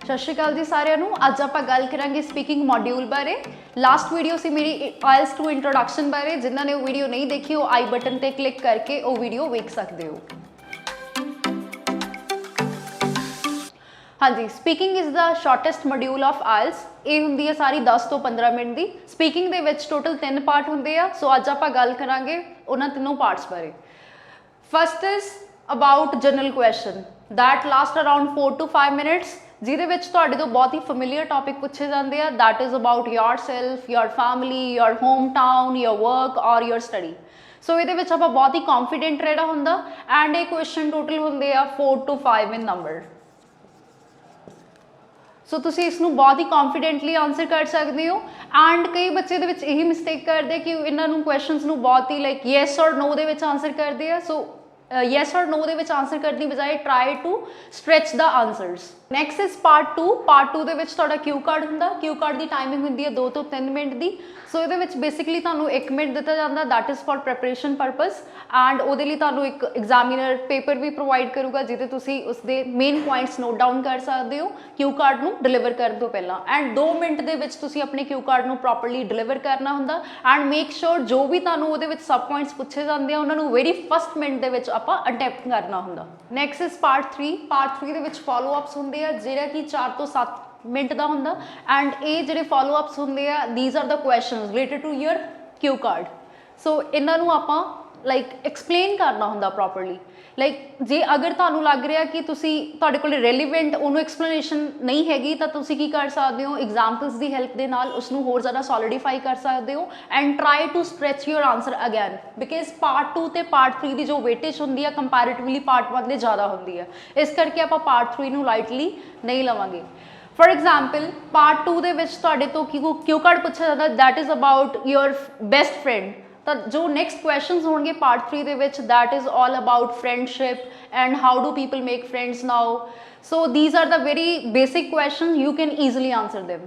सत श्री अकाल जी सारिਆਂ ਨੂੰ। ਅੱਜ ਆਪਾਂ ਗੱਲ ਕਰਾਂਗੇ ਸਪੀਕਿੰਗ ਮੋਡਿਊਲ ਬਾਰੇ। ਲਾਸਟ ਵੀਡੀਓ ਸੀ ਮੇਰੀ IELTS 2 ਇੰਟਰੋਡਕਸ਼ਨ ਬਾਰੇ। ਜਿਨ੍ਹਾਂ ਨੇ ਉਹ ਵੀਡੀਓ ਨਹੀਂ ਦੇਖੀ ਉਹ आई ਬਟਨ ਤੇ ਕਲਿੱਕ ਕਰਕੇ ਉਹ ਵੀਡੀਓ ਵੇਖ ਸਕਦੇ ਹੋ। हाँ जी, speaking is the shortest module of IELTS। ये हुंदी है सारी 10 ਤੋਂ 15 मिनट की। Speaking they which total 3 part हुंदे आ। सो अज आपां गल करांगे उन्हां तीनों पार्ट्स बारे। First is about general question that last around 4 to 5 minutes, जिहदे विच तुहाडे तो बहुत ही फैमिलियर टॉपिक पूछे जाते हैं। That is about your self, your family, your home town, your work और योर स्टडी। सो ये आपां बहुत ही कॉन्फिडेंट रहना हुंदा। एंड ये क्वेश्चन टोटल हुंदे आ 4 to 5 इन नंबर। सो तुसी इसनूं बहुत ही कॉन्फिडेंटली आंसर कर सकते हो। एंड कई बच्चे दे विच यही मिसटेक करते कि इन्होंने क्वेश्चनस नूं बहुत ही लाइक येस और नो दे विच आंसर करते हैं। सो येस और नो दे विच आंसर करने की बजाय try to stretch the answers. Next is part 2। Part 2 दे विच तुहाडा क्यू कार्ड हुंदा। क्यू कार्ड की टाइमिंग हुंदी है 2 to 3 मिनट की। सो ये बेसिकली तुहानूं 1 मिनट दिता जाता, that is for preparation purpose. And उहदे लई तुहानूं एक एग्जामिनर पेपर भी प्रोवाइड करूगा जिहदे तुसीं उसदे मेन पॉइंट्स नोट डाउन कर सकते हो क्यू कार्ड नूं डिलीवर करन तों पहलां। एंड 2 मिनट दे विच तुसीं अपने क्यू कार्ड नूं प्रॉपरली डिलीवर करना हुंदा। एंड मेक श्योर जो भी तुहानूं उहदे विच सब पॉइंट्स पूछे जाते हैं उन्हां नूं वेरी फस्ट मिनट दे विच आपां अटैम्प्ट करना हुंदा। Next is part 3। पार्ट 3 दे विच फॉलो अप्स हुंदे आ जिहड़ा कि 4 to 7 मिनट का हुंदा। एंड ये जिहड़े फॉलो अप्स हुंदे आ these are the questions related to your Q card. So इन्हां नूं आपां लाइक एक्सप्लेन करना हुंदा प्रॉपरली। लाइक जे अगर तुहानूं लग रहा कि तुसी तुहाडे कोल रेलीवेंट उहनूं एक्सप्लेनेशन नहीं हैगी तो तुसी की कर सकते हो एग्जाम्पल्स की हेल्प के नाल उसनूं होर ज़्यादा सॉलिडिफाई कर सकते हो। And try to stretch your answer again, because part 2 ते पार्ट 3 की जो वेटेज होंदी है कंपैरेटिवली पार्ट 1 दे ज़्यादा होंदी है। इस करके आपां पार्ट 3 नूं लाइटली नहीं लवांगे। फॉर एग्जाम्पल पार्ट 2 दे विच तुहाडे तो क्यू कार्ड पूछा जाता, that is about your best friend. तो जो नैक्सट क्वेश्चन होंगे पार्ट 3 दे विच that is all about friendship and how do people make friends now. So these are the very basic question, you can easily answer them.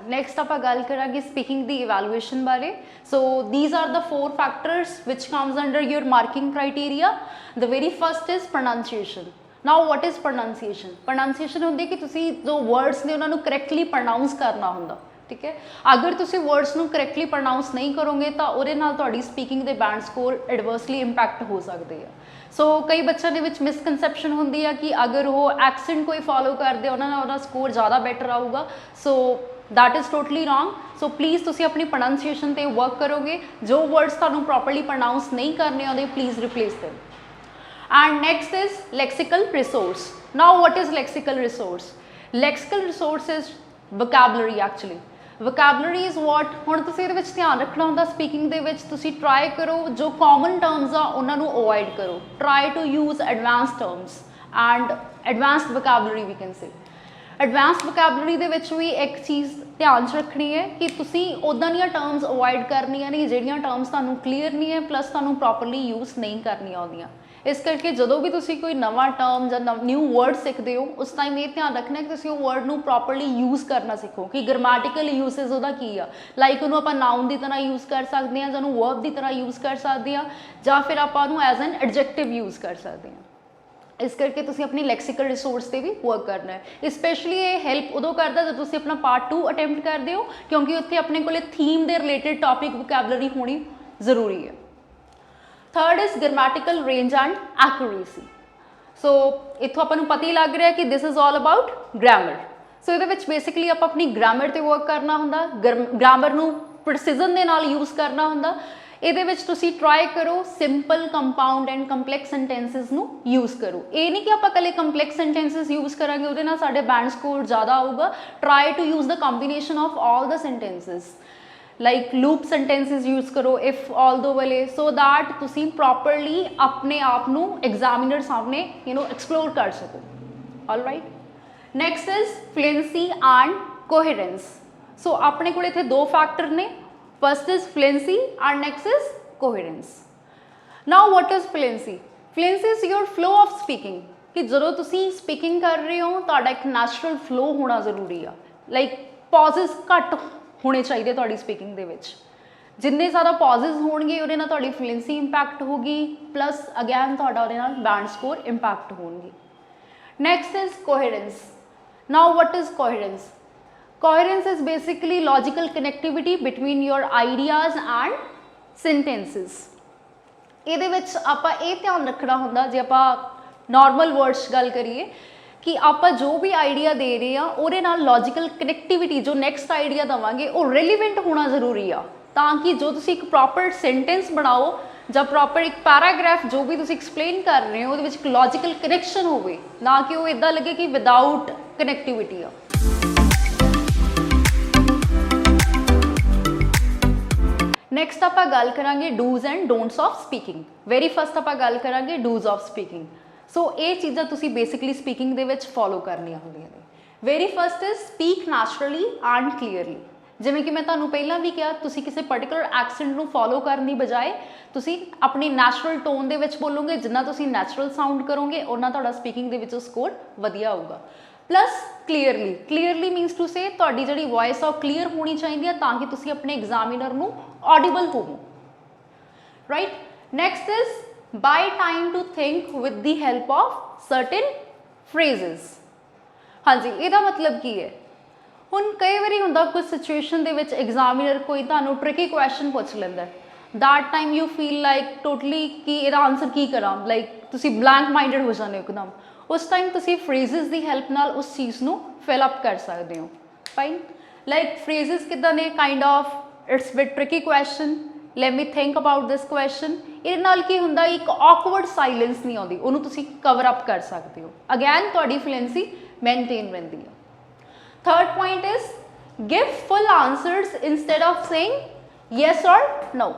Next आप गल करांगे speaking दी evaluation बारे। So these are the 4 factors which comes under your marking criteria. The very first is pronunciation. Now what is pronunciation? Pronunciation होंदी कि तुसी जो words ने उन्होंने करैक्टली प्रोनाउंस करना होंदा। ठीक है, अगर तुसी वर्ड्स नूं करैक्टली प्रोनाउंस नहीं करोगे तो उहदे नाल तुहाडी speaking they band score adversely impact हो सकते हैं। सो कई बच्चों के विच मिसकनसैप्शन होंदी है कि अगर वो एक्सेंट कोई फॉलो करते उन्होंने स्कोर ज़्यादा बैटर आऊगा। So that is totally wrong. So please तुसी अपनी प्रोनाउंसिएशन ते वर्क करोगे। जो वर्ड्स तुहानूं प्रॉपरली प्रोनाउंस नहीं करने आउंदे please replace them. And next is lexical resource. Now what is lexical resource? Lexical resource is vocabulary actually. Vocabulary is what हुण तुसीं इहदे विच ध्यान रखना हुंदा स्पीकिंग दे विच तुसीं ट्राई करो जो कॉमन टर्म्स आ उन्हां नूं अवॉइड करो। Try to use advance terms and advanced vocabulary we can say। Advance vocabulary दे विच भी एक चीज़ ध्यान च रखनी है कि तुसीं उदां दीयां टर्म्स अवॉइड करनियां नहीं जिहड़ियां टर्म्स तुहानूं क्लीयर नहीं है प्लस तुहानूं प्रॉपरली यूज़ नहीं करनियां आउंदियां। इस करके जो भी तुसी कोई नवा टर्म या न्यू वर्ड सीखते हो उस टाइम ये ध्यान रखना कि तुसी वर्ड नूं प्रॉपरली यूज़ करना सीखो कि ग्रामेटिकल यूसेज उहदा की आ। लाइक उन्होंने आपां नाउन की तरह यूज़ कर सकते हैं, जां वर्ब की तरह यूज़ कर सकते हैं, या फिर आपां नूं एज एन एडजेक्टिव यूज़ कर सकते हैं। इस करके तुसी अपनी लैक्सिकल रिसोर्स से भी वर्क करना है। स्पेशली ये हेल्प उदों करता जो तुसी अपना पार्ट 2 अटैम्प्ट करते हो क्योंकि उत्थे अपने कोले थीम के रिलेटेड टॉपिक वोकैबलरी होनी जरूरी है। Third is grammatical range and accuracy. So इत्थों आपां नूं पता ही लग रहा है कि this is all about grammar. So ये बेसिकली आप अपनी ग्रामर ते वर्क करना हुंदा, ग्रामर नूं प्रिसीजन दे नाल यूज़ करना हुंदा। इहदे विच तुसी ट्राई करो simple compound and complex sentences नूं यूज़ करो। ये नहीं कि आप कले कंपलैक्स सेंटेंसिस यूज़ करांगे उहदे नाल साडे बैंड स्कोर ज़्यादा आऊगा। Try to use the combination of all the sentences like loop sentences use करो इफ ऑल दो वाले सो दैट तुसी प्रॉपरली अपने आप नूं एग्जामिनर सामने एक्सप्लोर कर सको। All right, next is fluency and coherence. So अपने को इत्थे 2 फैक्टर ने, first is fluency and next is coherence. Now what is fluency? Fluency is your flow of speaking कि जो तुसी स्पीकिंग कर रहे हो तुहाडा एक नैचुरल फ्लो होना जरूरी है। लाइक पॉजेस घट होने चाहिए तुहाडी स्पीकिंग दे विच। जिन्ने ज़्यादा पॉजेज होणगे ਉਹਦੇ ਨਾਲ ਤੁਹਾਡੀ ਫਲੂਐਂਸੀ ਇੰਪੈਕਟ ਹੋਗੀ प्लस अगैन ਤੁਹਾਡਾ ਉਹਦੇ ਨਾਲ बैंड स्कोर ਇੰਪੈਕਟ ਹੋਣਗੇ। Next is coherence. Now what is coherence? Coherence is basically logical connectivity between your ideas and sentences. ਇਹਦੇ ਵਿੱਚ ਆਪਾਂ ਇਹ ਧਿਆਨ ਰੱਖਣਾ ਹੁੰਦਾ ਜੇ ਆਪਾਂ नॉर्मल वर्ड्स गल करिए कि आप जो भी आइडिया दे रहे हैं ਉਹਦੇ ਨਾਲ लॉजिकल कनेक्टिविटी जो नैक्सट आइडिया देवांगे वो रेलीवेंट होना जरूरी आ ताकि जो तुसी एक प्रॉपर सेंटेंस बनाओ ਜਾਂ प्रॉपर एक पैराग्राफ जो भी तुसी एक्सप्लेन कर रहे हो ਉਹਦੇ ਵਿੱਚ ਇੱਕ लॉजिकल कनैक्शन ਹੋਵੇ ना कि वो इदां लगे कि विदाउट कनैक्टिविटी आ। नैक्सट आपां गल करांगे dos and don'ts of speaking. Very first आपां गल करांगे डूज ऑफ स्पीकिंग। सो ये चीज़ां तुसी basically speaking they which follow करनियां हुंदियां ने। Very first is speak naturally and clearly. जिवें कि मैं तुहानूं पहलां भी कहा तुसी किसी पर्टिकुलर एक्सेंट नूं फॉलो करन दी बजाए तुसी अपनी नैचुरल टोन दे विच बोलोगे, जिन्ना तुसी नैचुरल साउंड करोगे उन्ना तुहाडा स्पीकिंग दे विच स्कोर वधिया होगा। Plus clearly, clearly means to से तुहाडी जिहड़ी वॉइस आ क्लीयर होनी चाहिए है ताकि तुसी अपने एग्जामिनर नूं ऑडिबल होवो। Right. Next is buy time to think with the help of certain phrases. हाँ जी, ਇਹਦਾ मतलब की है ਹੁਣ कई बारी ਹੁੰਦਾ कुछ सिचुएशन ਦੇ ਵਿੱਚ एग्जामिनर कोई ਤੁਹਾਨੂੰ ट्रिकी क्वेश्चन पूछ ਲੈਂਦਾ that time you feel like totally कि ਇਹਦਾ आंसर की करा लाइक ਤੁਸੀਂ ब्लैंक माइंडेड हो जाते हो एकदम। उस टाइम ਤੁਸੀਂ फ्रेजेस ਦੀ हेल्प ਨਾਲ उस चीज़ ਨੂੰ फिल अप कर सकते हो। फाइन। लाइक फ्रेजेस किदां ने kind of its bit tricky question, let me think about this question. ਇਹਦੇ ਨਾਲ ਕੀ ਹੁੰਦਾ ਇੱਕ ऑकवर्ड साइलेंस नहीं आती, ਉਹਨੂੰ ਤੁਸੀਂ कवर अप कर सकते हो। अगैन ਤੁਹਾਡੀ फ्लुएंसी मेनटेन रहती है। Third point is give full answers instead of saying yes और नो।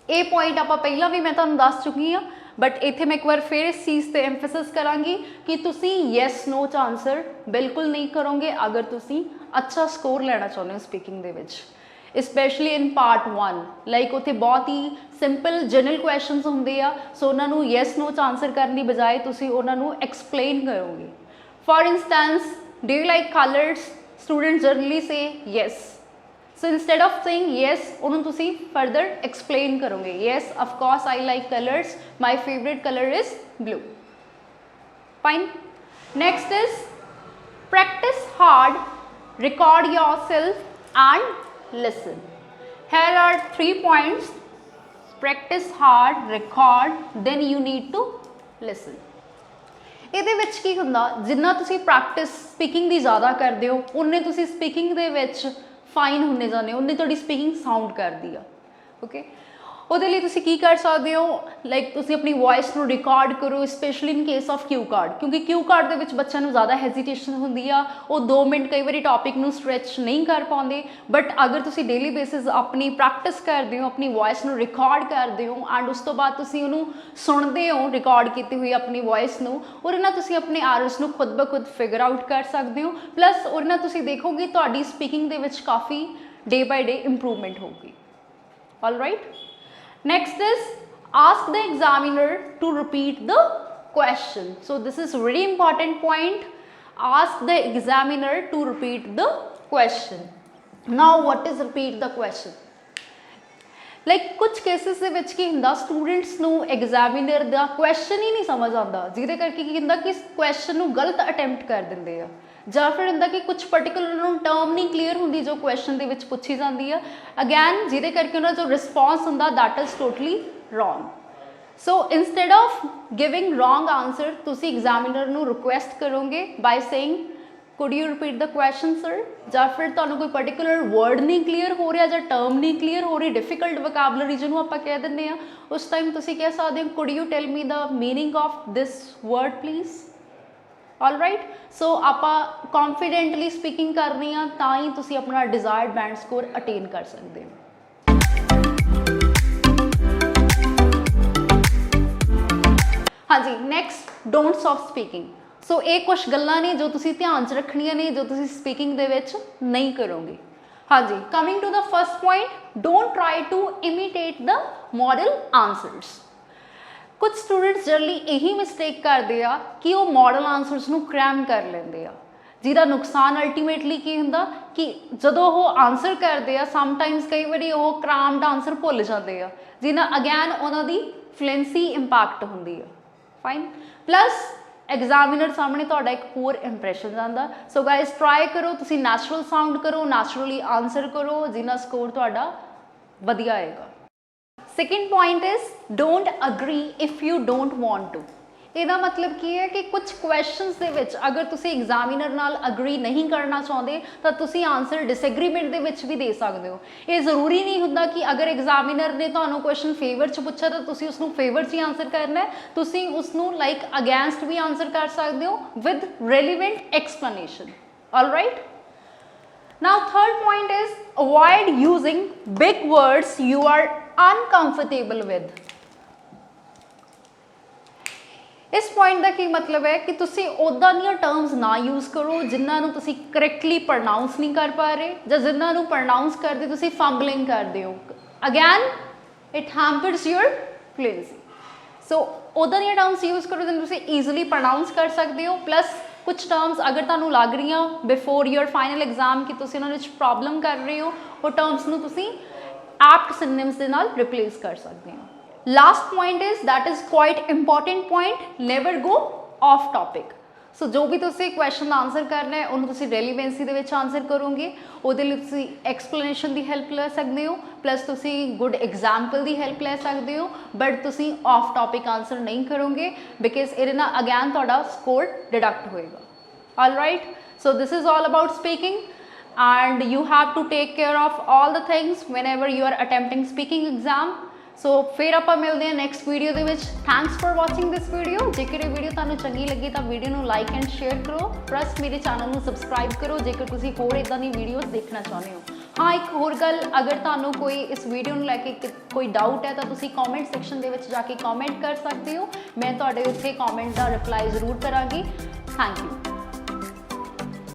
ये पॉइंट आप पहला भी मैं तुहानूं दस चुकी हाँ बट इत्थे मैं एक बार फिर इस चीज़ पर एम्फेसिस करांगी कि तुसी यस नो च आंसर बिल्कुल नहीं करोगे अगर तुसी अच्छा स्कोर लेना चाहते हो speaking they which, specially in part 1। Like उत्थे बहुत ही सिंपल जनरल क्वेश्चनस होंदे आ, सो उन्होंने यस नो च आंसर करने की बजाय तुसी उन्होंने एक्सप्लेन करोगे। For instance, do you like colours? Student generally से yes, so instead of saying yes उन्होंने तुसी फर्दर एक्सप्लेन करोगे। Yes of course I like colours, my favourite colour is blue. Fine. Next is practice hard, record yourself and listen. Here are 3 points: practice hard, record, then you need to listen। ਇਹਦੇ ਵਿੱਚ ਕੀ ਹੁੰਦਾ ਜਿੰਨਾ ਤੁਸੀਂ practice speaking ਦੀ ਜ਼ਿਆਦਾ ਕਰਦੇ ਹੋ ਉਨੇ ਤੁਸੀਂ ਸਪੀਕਿੰਗ ਦੇ ਵਿੱਚ ਫਾਈਨ ਹੁੰਦੇ ਜਾਂਦੇ ਹੋ, ਉਨੇ ਤੁਹਾਡੀ ਸਪੀਕਿੰਗ ਸਾਊਂਡ ਕਰਦੀ ਆ। ਓਕੇ, ਉਹਦੇ ਲਈ ਤੁਸੀਂ ਕੀ ਕਰ ਸਕਦੇ ਹੋ ਲਾਈਕ ਤੁਸੀਂ ਆਪਣੀ ਵੌਇਸ ਨੂੰ ਰਿਕਾਰਡ ਕਰੋ, specially in case of Q card, ਕਿਉਂਕਿ ਕਿਊ ਕਾਰਡ ਦੇ ਵਿੱਚ ਬੱਚਿਆਂ ਨੂੰ ਜ਼ਿਆਦਾ ਹੈਜ਼ੀਟੇਸ਼ਨ ਹੁੰਦੀ ਆ, ਉਹ 2 ਮਿੰਟ ਕਈ ਵਾਰੀ ਟੌਪਿਕ ਨੂੰ ਸਟ੍ਰੈਚ ਨਹੀਂ ਕਰ ਪਾਉਂਦੇ। ਬਟ ਅਗਰ ਤੁਸੀਂ ਡੇਲੀ ਬੇਸਿਸ ਆਪਣੀ ਪ੍ਰੈਕਟਿਸ ਕਰਦੇ ਹੋ, ਆਪਣੀ ਵੌਇਸ ਨੂੰ ਰਿਕਾਰਡ ਕਰਦੇ ਹੋ ਐਂਡ ਉਸ ਤੋਂ ਬਾਅਦ ਤੁਸੀਂ ਉਹਨੂੰ ਸੁਣਦੇ ਹੋ ਰਿਕਾਰਡ ਕੀਤੀ ਹੋਈ ਆਪਣੀ ਵੌਇਸ ਨੂੰ, ਉਹਦੇ ਨਾਲ ਤੁਸੀਂ ਆਪਣੇ ਆਰਸ ਨੂੰ ਖੁਦ ਬ ਖੁਦ ਫਿਗਰ ਆਊਟ ਕਰ ਸਕਦੇ ਹੋ। ਪਲੱਸ ਉਹਦੇ ਨਾਲ ਤੁਸੀਂ ਦੇਖੋਗੇ ਤੁਹਾਡੀ ਸਪੀਕਿੰਗ ਦੇ ਵਿੱਚ ਕਾਫੀ ਡੇ ਬਾਈ ਡੇ ਇੰਪਰੂਵਮੈਂਟ ਹੋਊਗੀ। All right. Next is ask the examiner to repeat the question. So this is very important point. Ask the examiner to repeat the question. Now what is repeat the question? Like कुछ cases ਦੇ ਵਿੱਚ ਕੀ ਹੁੰਦਾ students ਨੂੰ examiner ਦਾ question ही नहीं समझ आता, ਜਿਹਦੇ ਕਰਕੇ ਕੀ ਹੁੰਦਾ ਕਿ क्वेश्चन ਨੂੰ गलत अटैम्प्ट कर ਦਿੰਦੇ ਆ, ਜਾਂ ਫਿਰ ਹੁੰਦਾ ਕਿ ਕੁਝ ਪਾਰਟਿਕੂਲਰ ਨੂੰ ਟਰਮ ਨਹੀਂ ਕਲੀਅਰ ਹੁੰਦੀ ਜੋ ਕੁਐਸਚਨ ਦੇ ਵਿੱਚ ਪੁੱਛੀ ਜਾਂਦੀ ਆ, ਅਗੇਨ ਜਿਹਦੇ ਕਰਕੇ ਉਹਨਾਂ ਦਾ ਜੋ ਰਿਸਪੌਂਸ ਹੁੰਦਾ that is totally wrong. So instead of giving wrong answer ਤੁਸੀਂ ਐਗਜ਼ਾਮੀਨਰ ਨੂੰ ਰਿਕੁਐਸਟ ਕਰੋਗੇ by saying could you repeat the question sir, ਜਾਂ ਫਿਰ ਤੁਹਾਨੂੰ ਕੋਈ ਪਾਰਟਿਕੂਲਰ ਵਰਡ ਨਹੀਂ ਕਲੀਅਰ ਹੋ ਰਿਹਾ ਜਾਂ ਟਰਮ ਨਹੀਂ ਕਲੀਅਰ ਹੋ ਰਹੀ, ਡਿਫਿਕਲਟ ਵੋਕੈਬਲਰੀ ਜਿਹਨੂੰ ਆਪਾਂ ਕਹਿ ਦਿੰਦੇ ਆ, ਉਸ ਟਾਈਮ ਤੁਸੀਂ ਕਹਿ ਸਕਦੇ ਹੋ could you tell me the meaning of this word please. All right. So आप कॉन्फिडेंटली स्पीकिंग करनी है तो ही तुसी अपना डिजायर्ड बैंड स्कोर अटेन कर सकते हो। हाँ जी, नेक्स्ट डोंट्स ऑफ स्पीकिंग। सो ये कुछ गल्लां ने जो तुसी ध्यान च रखनियां ने जो तुसी स्पीकिंग दे विच नहीं करोगे। हाँ जी, coming to the first point, don't try to imitate the model answers. कुछ स्टूडेंट्स जनरली यही मिसटेक करते हैं कि वो मॉडल आंसर्स ਨੂੰ क्रैम कर लेंगे आ, ਜਿਹਦਾ ਨੁਕਸਾਨ ਅਲਟੀਮੇਟਲੀ ਕੀ ਹੁੰਦਾ ਕਿ ਜਦੋਂ ਉਹ ਆਨਸਰ ਕਰਦੇ ਆ ਸਮਟਾਈਮਸ ਕਈ ਵਾਰੀ ਉਹ ਕ੍ਰਾਮਡ ਆਨਸਰ ਭੁੱਲ ਜਾਂਦੇ ਆ, ਜਿਹਨਾਂ ਅਗੇਨ ਉਹਨਾਂ ਦੀ ਫਲੂਐਂਸੀ ਇੰਪੈਕਟ ਹੁੰਦੀ ਆ। ਫਾਈਨ, ਪਲੱਸ ਐਗਜ਼ਾਮੀਨਰ ਸਾਹਮਣੇ ਤੁਹਾਡਾ ਇੱਕ ਪੂਰ ਇੰਪ੍ਰੈਸ਼ਨ ਜਾਂਦਾ। ਸੋ ਗਾਇਸ ਟਰਾਈ ਕਰੋ, ਤੁਸੀਂ ਨੈਚੁਰਲ ਸਾਊਂਡ ਕਰੋ, ਨੈਚੁਰਲੀ ਆਨਸਰ ਕਰੋ, ਜਿਹਨਾਂ ਸਕੋਰ ਤੁਹਾਡਾ ਵਧੀਆ ਆਏਗਾ। Second point is don't agree if you don't want to. ਇਹਦਾ ਮਤਲਬ ਕੀ ਹੈ ਕਿ ਕੁਝ ਕੁਐਸਚਨਸ ਦੇ ਵਿੱਚ ਅਗਰ ਤੁਸੀਂ ਐਗਜ਼ਾਮੀਨਰ ਨਾਲ ਅਗਰੀ ਨਹੀਂ ਕਰਨਾ ਚਾਹੁੰਦੇ ਤਾਂ ਤੁਸੀਂ ਆਨਸਰ ਡਿਸਐਗਰੀਮੈਂਟ ਦੇ ਵਿੱਚ ਵੀ ਦੇ ਸਕਦੇ ਹੋ। ਇਹ ਜ਼ਰੂਰੀ ਨਹੀਂ ਹੁੰਦਾ ਕਿ ਅਗਰ ਐਗਜ਼ਾਮੀਨਰ ਨੇ ਤੁਹਾਨੂੰ ਕੁਐਸਚਨ ਫੇਵਰ 'ਚ ਪੁੱਛਿਆ ਤਾਂ ਤੁਸੀਂ ਉਸਨੂੰ ਫੇਵਰ 'ਚ ਹੀ ਆਨਸਰ ਕਰਨਾ ਹੈ, ਤੁਸੀਂ ਉਸਨੂੰ ਲਾਈਕ ਅਗੇਂਸਟ ਵੀ ਆਨਸਰ ਕਰ ਸਕਦੇ ਹੋ with relevant explanation. Alright, now third point is avoid using big words you are uncomfortable with। ਇਸ ਪੁਆਇੰਟ ਦਾ ਕੀ ਮਤਲਬ ਹੈ ਕਿ ਤੁਸੀਂ ਉੱਦਾਂ ਦੀਆਂ ਟਰਮਸ ਨਾ ਯੂਜ਼ ਕਰੋ ਜਿਨ੍ਹਾਂ ਨੂੰ ਤੁਸੀਂ ਕਰੈਕਟਲੀ ਪ੍ਰੋਨਾਊਂਸ ਨਹੀਂ ਕਰ ਪਾ ਰਹੇ, ਜਾਂ ਜਿਨ੍ਹਾਂ ਨੂੰ ਪ੍ਰੋਨਾਊਂਸ ਕਰਦੇ ਤੁਸੀਂ ਫੰਬਲਿੰਗ ਕਰਦੇ ਹੋ। Again it hampers your fluency. So ਉੱਦਾਂ ਦੀਆਂ ਟਰਮਸ ਯੂਜ਼ ਕਰੋ ਜਿਹਨੂੰ ਤੁਸੀਂ ਈਜ਼ੀਲੀ ਪ੍ਰੋਨਾਊਂਸ ਕਰ ਸਕਦੇ ਹੋ। ਪਲੱਸ ਕੁਝ ਟਰਮਸ ਅਗਰ ਤੁਹਾਨੂੰ ਲੱਗ ਰਹੀਆਂ ਬਿਫੋਰ ਯੂਰ ਫਾਈਨਲ ਐਗਜ਼ਾਮ ਕਿ ਤੁਸੀਂ ਉਹਨਾਂ ਵਿੱਚ ਪ੍ਰੋਬਲਮ ਕਰ ਰਹੇ ਹੋ, ਉਹ ਟਰਮਸ ਨੂੰ ਤੁਸੀਂ ਐਪਟ ਸਿੰਨਿਮਸ ਦੇ ਨਾਲ ਰਿਪਲੇਸ ਕਰ ਸਕਦੇ ਹੋ। Last point is that is quite important point, never go off topic। ਸੋ ਜੋ ਵੀ ਤੁਸੀਂ ਕੁਐਸਚਨ ਆਨਸਰ ਕਰਨਾ ਹੈ ਉਹਨੂੰ ਤੁਸੀਂ ਰੈਲੀਵੈਂਸੀ ਦੇ ਵਿੱਚ ਆਨਸਰ ਕਰੋਗੇ, ਉਹਦੇ ਲਈ ਤੁਸੀਂ ਐਕਸਪਲੇਨੇਸ਼ਨ ਦੀ ਹੈਲਪ ਲੈ ਸਕਦੇ ਹੋ, ਪਲੱਸ ਤੁਸੀਂ ਗੁੱਡ ਐਗਜ਼ਾਮਪਲ ਦੀ ਹੈਲਪ ਲੈ ਸਕਦੇ ਹੋ, ਬਟ ਤੁਸੀਂ ਆਫ ਟੌਪਿਕ ਆਨਸਰ ਨਹੀਂ ਕਰੋਗੇ ਬਿਕਾਜ਼ ਇਹਦੇ ਨਾਲ ਅਗੇਨ ਤੁਹਾਡਾ ਸਕੋਰ ਡਿਡਕਟ ਹੋਏਗਾ। All right, so this is all about speaking and you have to take care of all the things whenever you are attempting speaking exam। ਸੋ ਫਿਰ ਆਪਾਂ ਮਿਲਦੇ ਹਾਂ ਨੈਕਸਟ ਵੀਡੀਓ ਦੇ ਵਿੱਚ। Thanks for watching this video. ਜੇਕਰ ਇਹ video ਤੁਹਾਨੂੰ ਚੰਗੀ ਲੱਗੀ ਤਾਂ ਵੀਡੀਓ ਨੂੰ ਲਾਈਕ ਐਂਡ ਸ਼ੇਅਰ ਕਰੋ, ਪਲੱਸ ਮੇਰੇ ਚੈਨਲ ਨੂੰ ਸਬਸਕ੍ਰਾਈਬ ਕਰੋ ਜੇਕਰ ਤੁਸੀਂ ਹੋਰ ਇਦਾਂ ਦੀ ਵੀਡੀਓਜ਼ ਦੇਖਣਾ ਚਾਹੁੰਦੇ ਹੋ। ਹਾਂ, ਇੱਕ ਹੋਰ ਗੱਲ, ਅਗਰ ਤੁਹਾਨੂੰ ਕੋਈ ਇਸ ਵੀਡੀਓ ਨੂੰ ਲੈ ਕੇ ਕੋਈ ਡਾਊਟ ਹੈ ਤਾਂ ਤੁਸੀਂ ਕਮੈਂਟ ਸੈਕਸ਼ਨ ਦੇ ਵਿੱਚ ਜਾ ਕੇ ਕਮੈਂਟ ਕਰ ਸਕਦੇ ਹੋ। ਮੈਂ ਤੁਹਾਡੇ ਉੱਥੇ ਕਮੈਂਟ ਦਾ ਰਿਪਲਾਈ ਜ਼ਰੂਰ ਕਰਾਂਗੀ। Thank you.